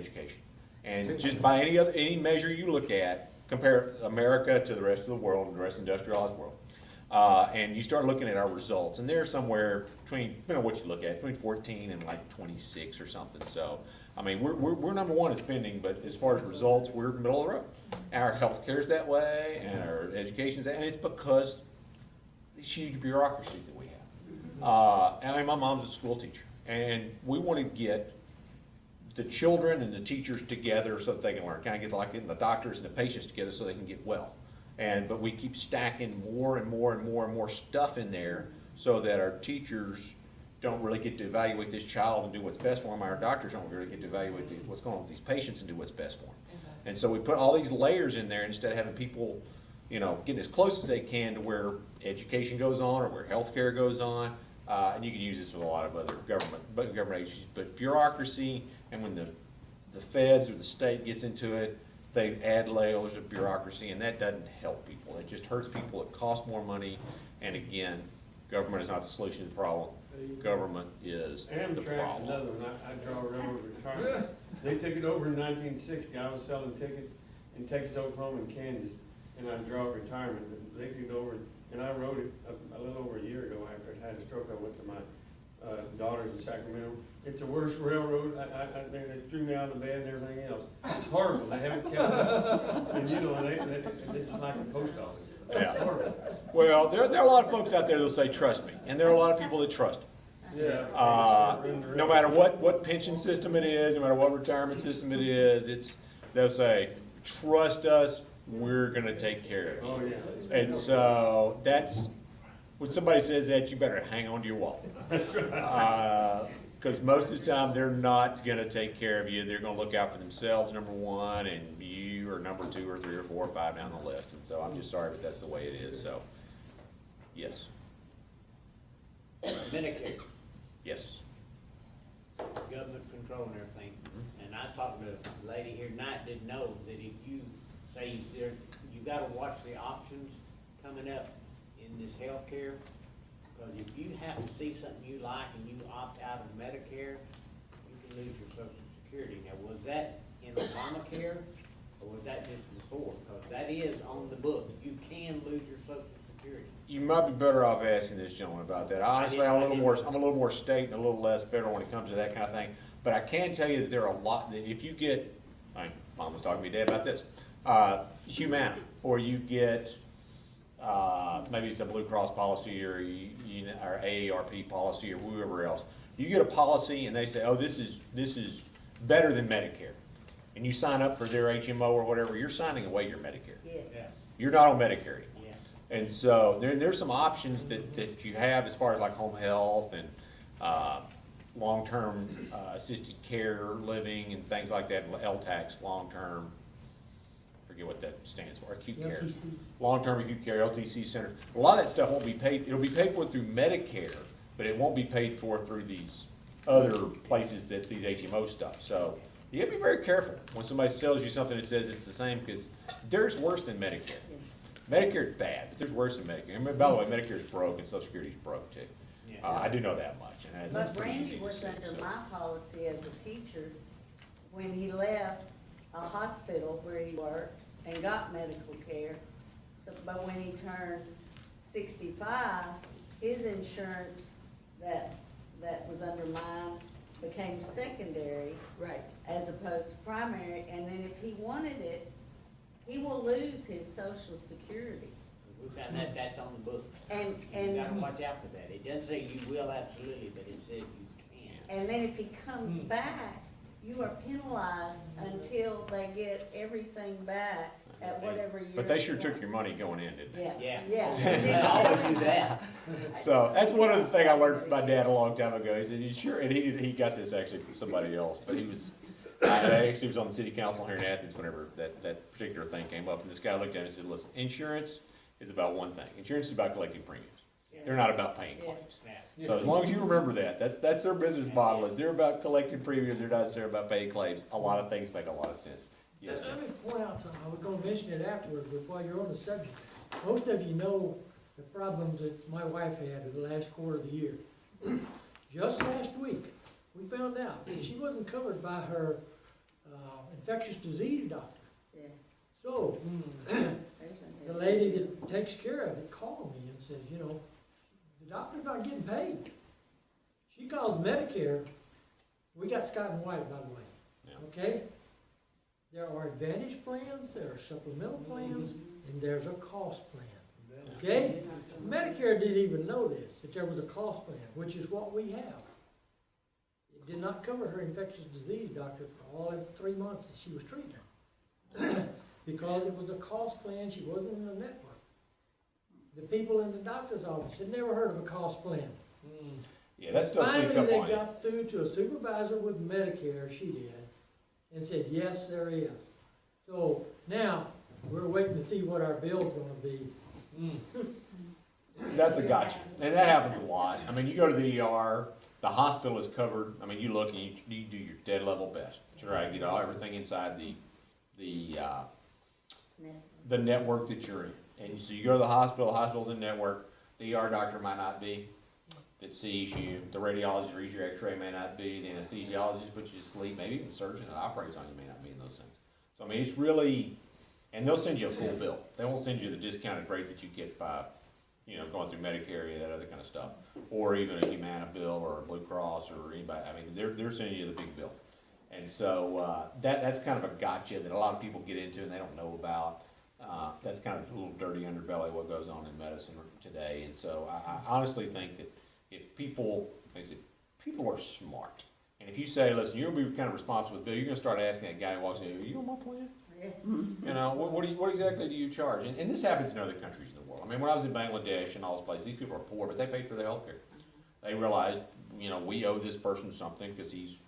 education. And just by any measure you look at, compare America to the rest of the world and the rest of the industrialized world, and you start looking at our results, and they're somewhere between, depending on what you look at, between 14 and like 26 or something. So, I mean, we're number one in spending, but as far as results, we're middle of the road. Our healthcare is that way, and our education is that, and it's because these huge bureaucracies that we have. I mean, my mom's a school teacher, and we want to get the children and the teachers together so that they can learn. Kind of get like getting the doctors and the patients together so they can get well. But we keep stacking more and more and more and more stuff in there so that our teachers don't really get to evaluate this child and do what's best for them. Our doctors don't really get to evaluate what's going on with these patients and do what's best for them. And so we put all these layers in there instead of having people, getting as close as they can to where education goes on or where healthcare goes on. And you can use this with a lot of other government agencies, but bureaucracy, and when the feds or the state gets into it, they add layers of bureaucracy, and that doesn't help people. It just hurts people. It costs more money, and again, government is not the solution to the problem. Government is the Amtrak's problem. another one. I draw a railroad retirement. They took it over in 1960. I was selling tickets in Texas, Oklahoma, and Kansas, and I draw retirement. They took it over, and I wrote it a little over a year ago after I had a stroke. I went to my daughters in Sacramento. It's the worst railroad. They threw me out of the bed and everything else. It's horrible. They haven't kept it up. And it's like the post office. Yeah. It's horrible. Well, there are a lot of folks out there that'll say, trust me. And there are a lot of people that trust me. Yeah. No matter what pension system it is, no matter what retirement system it is, they'll say, trust us, we're gonna take care of you. Oh, yeah. And so that's, when somebody says that, you better hang on to your wallet. Because most of the time, they're not gonna take care of you. They're gonna look out for themselves, number one, and you are number 2 or 3 or 4 or 5 down the list. And so I'm just sorry, but that's the way it is, so, yes. Medicare, Yes. government control and everything. And I talked to a lady here tonight, didn't know that if you say you gotta watch the options coming up in this healthcare. Because if you happen to see something you like and you opt out of Medicare, you can lose your Social Security. Now, was that in Obamacare or was that just before? Because that is on the books. You can lose your Social Security. You might be better off asking this gentleman about that. Honestly, I'm a little more state and a little less federal when it comes to that kind of thing. But I can tell you that there are a lot that if you get, Mom was talking to me dad about this, Humana, or you get, maybe it's a Blue Cross policy or or AARP policy or whoever else. You get a policy and they say, oh, this is better than Medicare. And you sign up for their HMO or whatever, you're signing away your Medicare. Yeah. You're not on Medicare anymore. Yeah. And so there's some options that you have as far as like home health and long-term assisted care living and things like that, LTACs, long-term, I forget what that stands for, acute care. Long-term acute care, LTC centers. A lot of that stuff won't be paid, it'll be paid for through Medicare, but it won't be paid for through these other places that these HMO stuff. So you gotta be very careful when somebody sells you something that says it's the same, because there's worse than Medicare. Medicare's bad, but there's worse than Medicare. And by the way, Medicare's broke and Social Security's broke too. Yeah. I do know that much. And that's But pretty easy Randy to was see, under so. my policy as a teacher when he left a hospital where he worked and got medical care. So, but when he turned 65, his insurance that was under mine became secondary. Right. As opposed to primary, and then if he wanted it, he will lose his Social Security. We found that that's on the books. And You gotta watch out for that. It doesn't say you will absolutely, but it says you can. And then if he comes back, you are penalized until they get everything back at whatever year. But they sure took your money going in, didn't they? Yeah, Yeah. yeah. I always do that. So that's one of the things I learned from my dad a long time ago. He said, "You sure?" And he got this actually from somebody else, but I actually was on the city council here in Athens whenever that particular thing came up. And this guy looked at me and said, "Listen, insurance is about one thing. Insurance is about collecting premiums. They're not about paying claims." Yeah. So as long as you remember that's their business model. Is they're about collecting premiums. They're not necessarily about paying claims. A lot of things make a lot of sense. Yes, Jim? Let me point out something, I was gonna mention it afterwards, but while you're on the subject, most of you know the problems that my wife had in the last quarter of the year. Just last week, we found out that she wasn't covered by her infectious disease doctor. Yeah. So, There's the a- lady that takes care of it called me and says, you know, the doctor's not getting paid. She calls Medicare, we got Scott and White, by the way, Yeah. okay? There are advantage plans, there are supplemental plans, and there's a cost plan, okay? Medicare didn't even know this, that there was a cost plan, which is what we have. It did not cover her infectious disease doctor for all of 3 months that she was treating her. Because it was a cost plan, she wasn't in the network. The people in the doctor's office had never heard of a cost plan. Yeah, that stuff sneaks up Finally, on they you. got through to a supervisor with Medicare, she did, and said, yes, there is. So now, we're waiting to see what our bill's gonna be. That's a gotcha, and that happens a lot. I mean, you go to the ER, the hospital is covered. I mean, you look and you do your dead level best to try to get everything inside the network that you're in. And so you go to the hospital's in network. The ER doctor might not be that sees you. The radiologist reads your X-ray may not be. The anesthesiologist puts you to sleep. Maybe even the surgeon that operates on you may not be in those things. So I mean, it's really, and they'll send you a full bill. They won't send you the discounted rate that you get by, going through Medicare or that other kind of stuff, or even a Humana bill or a Blue Cross or anybody. I mean, they're sending you the big bill, and so that's kind of a gotcha that a lot of people get into and they don't know about. That's kind of a little dirty underbelly of what goes on in medicine today, and so I honestly think that if people are smart, and if you say, listen, you'll be kind of responsible with the bill, you're going to start asking that guy who walks in, are you on my plan? Yeah. What exactly do you charge? And this happens in other countries in the world. I mean, when I was in Bangladesh and all those places, these people are poor, but they paid for their health care. They realized, we owe this person something because he's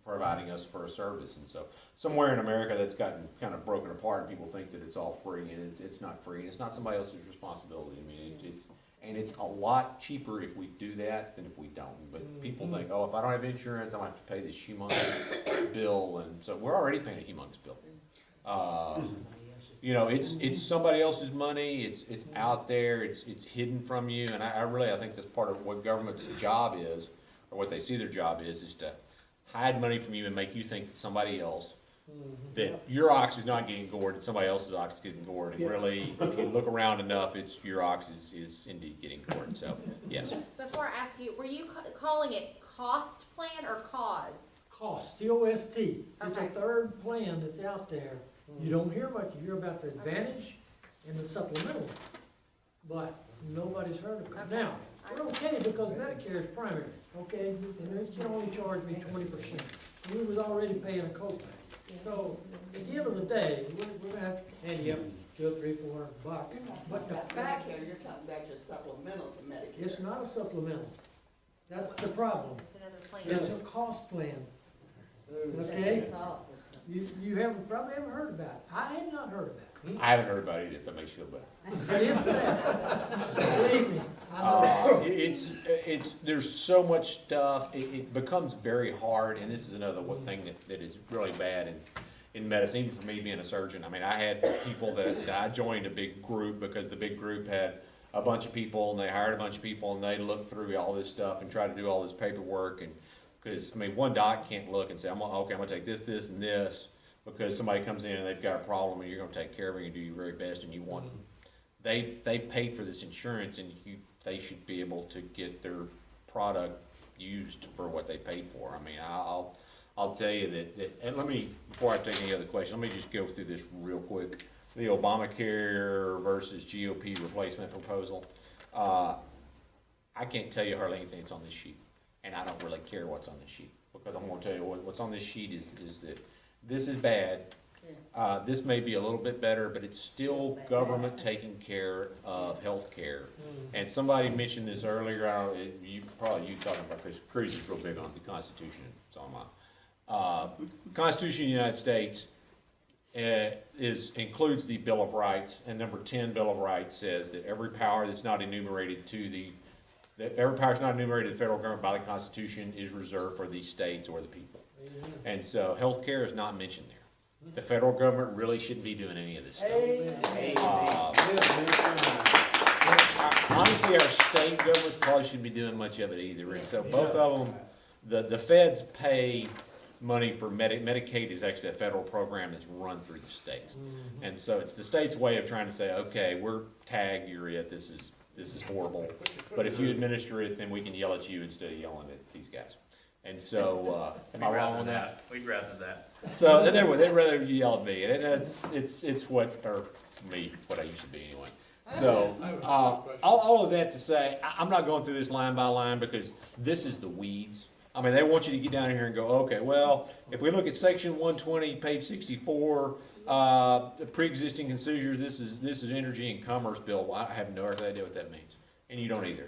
providing us for a service. And so somewhere in America that's gotten kind of broken apart and people think that it's all free, and it's not free, and it's not somebody else's responsibility. I mean, it's a lot cheaper if we do that than if we don't. But people think, oh, if I don't have insurance, I'm going to have to pay this humongous bill. And so we're already paying a humongous bill. It's somebody else's money. It's out there. It's hidden from you. And I think that's part of what government's job is, or what they see their job is to hide money from you and make you think that somebody else, that your ox is not getting gored, and somebody else's ox is getting gored. And really, if you look around enough, it's your ox is indeed getting gored. So, yes. Before I ask you, were you calling it cost plan or cause? Cost, C-O-S-T. It's a Okay. third plan that's out there. You don't hear much, you hear about the advantage and the supplemental, but nobody's heard of it. Okay. Now, we're okay because Medicare is primary, okay, and they can only charge me 20%. We was already paying a copay. So, at the end of the day, we're gonna have to add up $200, $300, $400. You're not But talking the about fact, Medicare, you're talking about just supplemental to Medicare. it's not a supplemental. That's the problem. It's another It's plan. a cost plan, okay? Probably haven't heard about it. I had not heard about it. I haven't heard about it, if that makes you feel better. But it's there. Believe me, I know. There's so much stuff, it becomes very hard, and this is another one thing that is really bad in medicine, even for me being a surgeon. I mean, I had people that I joined a big group because the big group had a bunch of people, and they hired a bunch of people, and they looked through all this stuff and tried to do all this paperwork, and because, one doc can't look and say, I'm gonna take this, this, and this, because somebody comes in and they've got a problem, and you're gonna take care of it and do your very best, and you want they paid for this insurance, and they should be able to get their product used for what they paid for. I mean, I'll tell you that and let me, before I take any other questions, let me just go through this real quick. The Obamacare versus GOP replacement proposal. I can't tell you hardly anything that's on this sheet, and I don't really care what's on this sheet, because I'm gonna tell you what's on this sheet is that this is bad. This may be a little bit better, but it's still government taking care of health care. And somebody mentioned this earlier, you talking about, because Cruz is real big on the Constitution, so am I. Constitution of the United States includes the Bill of Rights, and number 10 Bill of Rights says that every power that's not enumerated to the federal government by the Constitution is reserved for the states or the people. And so health care is not mentioned there. The federal government really shouldn't be doing any of this stuff. Honestly, our state governments probably shouldn't be doing much of it either. And so both of them, the feds pay money for Medicaid is actually a federal program that's run through the states. And so it's the state's way of trying to say, okay, we're tagged, you're it, this is horrible. But if you administer it, then we can yell at you instead of yelling at these guys. And so, am I wrong on that? We'd rather that. So they'd rather you yell at me, and it's what, or me, what I used to be anyway. So, all of that to say, I'm not going through this line by line because this is the weeds. I mean, they want you to get down here and go, okay, well, if we look at section 120, page 64, the pre-existing procedures, this is energy and commerce bill. Well, I have no idea what that means, and you don't either.